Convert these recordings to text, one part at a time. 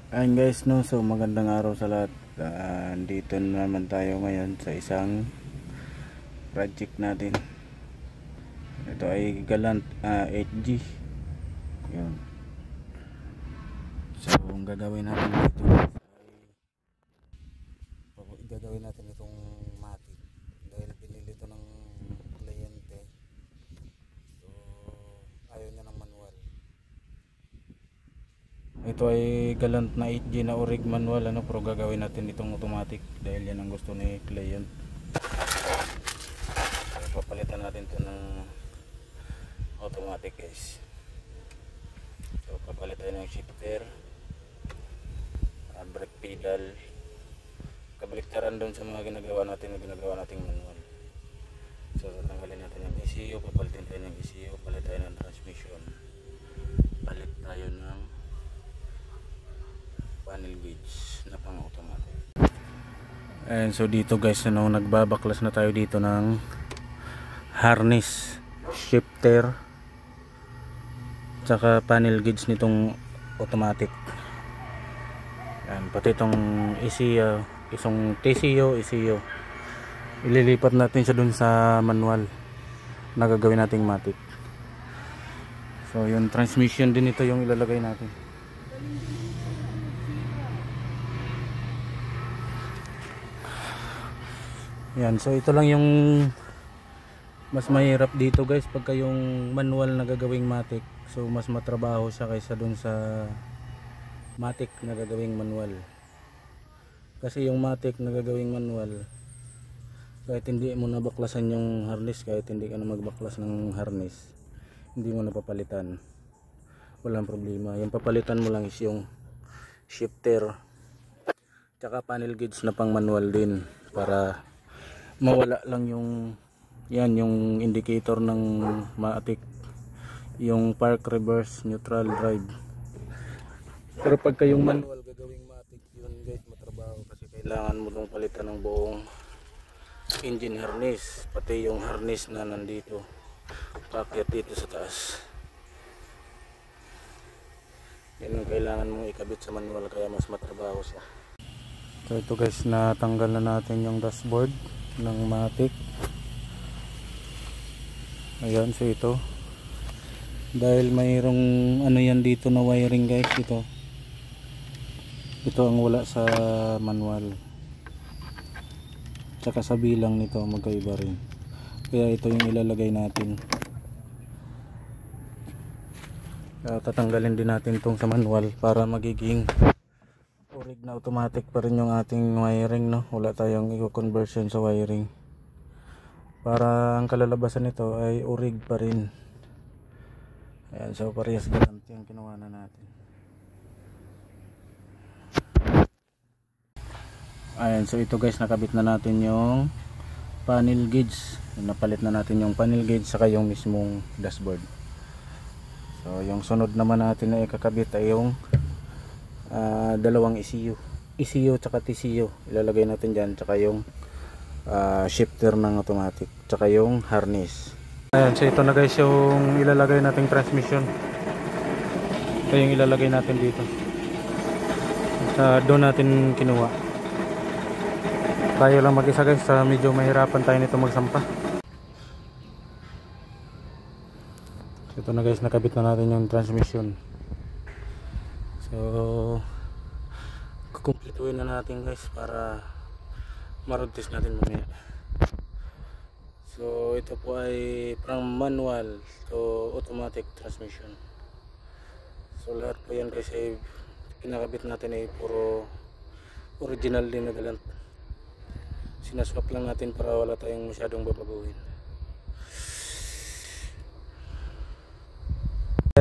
Ayun guys, no, so magandang araw sa lahat. Dito na naman tayo ngayon sa isang project natin. Ito ay Galant 8G. Yun. So ang gagawin natin dito ay gagawin natin itong matic dahil pinili ito ng kliyente. So ayaw niya ng manual. Ito ay Galant na 8G na orig manual, pero gagawin natin itong automatic dahil yan ang gusto ni client. So, papalitan natin ito ng automatic guys. So papalitan ng shifter, brake pedal, kabaliktaran doon sa mga ginagawa nating manual. So tatanggalin natin yung ECU, papalitin tayo ng ECU, palit tayo ng transmission, palit tayo ng panel gauge na pang automatic. And so dito guys, nagbabaklas na tayo dito ng harness, shifter, tsaka panel gauge nitong automatic. Yan, pati itong ECU, isang TCU, ECU, ililipat natin siya dun sa manual na gagawin nating matic. So yung transmission din ito yung ilalagay natin. Yan, so ito lang yung mas mahirap dito guys pagka yung manual na gagawing matic. So mas matrabaho siya kaysa dun sa matic na gagawing manual. Kasi yung matic na gagawing manual, kahit hindi mo nabaklasan yung harness, kahit hindi ka na magbaklas ng harness, hindi mo napapalitan, walang problema. Yung papalitan mo lang is yung shifter tsaka panel gauge na pang manual din, para mawala lang yung yung indicator ng matic, yung park, reverse, neutral, drive. Pero pagka yung manual gagawing matic, yun guys matrabaho, kasi kailangan mo dong palitan ng buong engine harness, pati yung harness na nandito pakyat dito sa taas. Yan ang kailangan mong ikabit sa manual, kaya mas matrabaho siya. So ito guys, natanggal na natin yung dashboard ng matic. Ayan, so ito dahil mayroong yan dito na wiring guys, ito ang wala sa manual, tsaka sa bilang nito magkaiba rin, kaya ito yung ilalagay natin. Tatanggalin din natin itong sa manual para magiging orig na automatic pa rin yung ating wiring, wala tayong i-conversion sa wiring, para ang kalalabasan nito ay orig pa rin. Ayan, so parehas Galant yung kinuha na natin. Ayan, so ito guys, nakabit na natin yung panel gauge, napalit na natin yung panel gauge saka yung mismong dashboard. So yung sunod naman natin na ikakabit ay yung dalawang ECU tsaka TCU, ilalagay natin dyan, tsaka yung shifter ng automatic, tsaka yung harness. Ayan, so ito na guys yung ilalagay nating transmission. Ito yung ilalagay natin dito, doon natin kinuha. Tayo lang mag-isa guys, medyo mahirapan tayo nito magsampa. So ito na guys, nakabit na natin yung transmission. So kukumpletuhin na natin guys para ma-road test natin mamaya. So ito po ay from manual to automatic transmission. So lahat po yan guys ay pinakabit natin ay puro original din na Galant. Sinaswap lang natin para wala tayong masyadong babaguhin.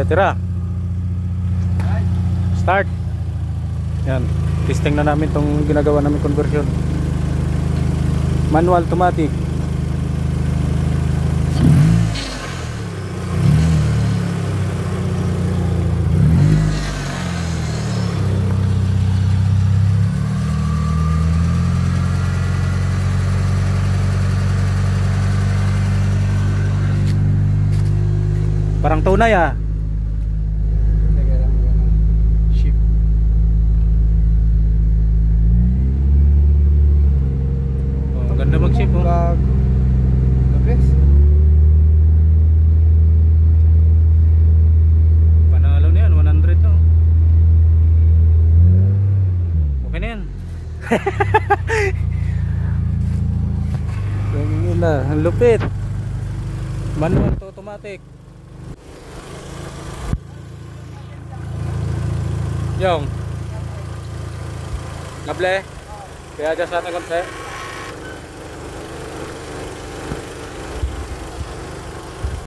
Tira, start. Yan, testing na namin tong ginagawa namin conversion, manual automatic. Parang tunay ah. pala. Ang lupit. Manual to automatic. Yung. Nable. Kaya dyan sa ating konti.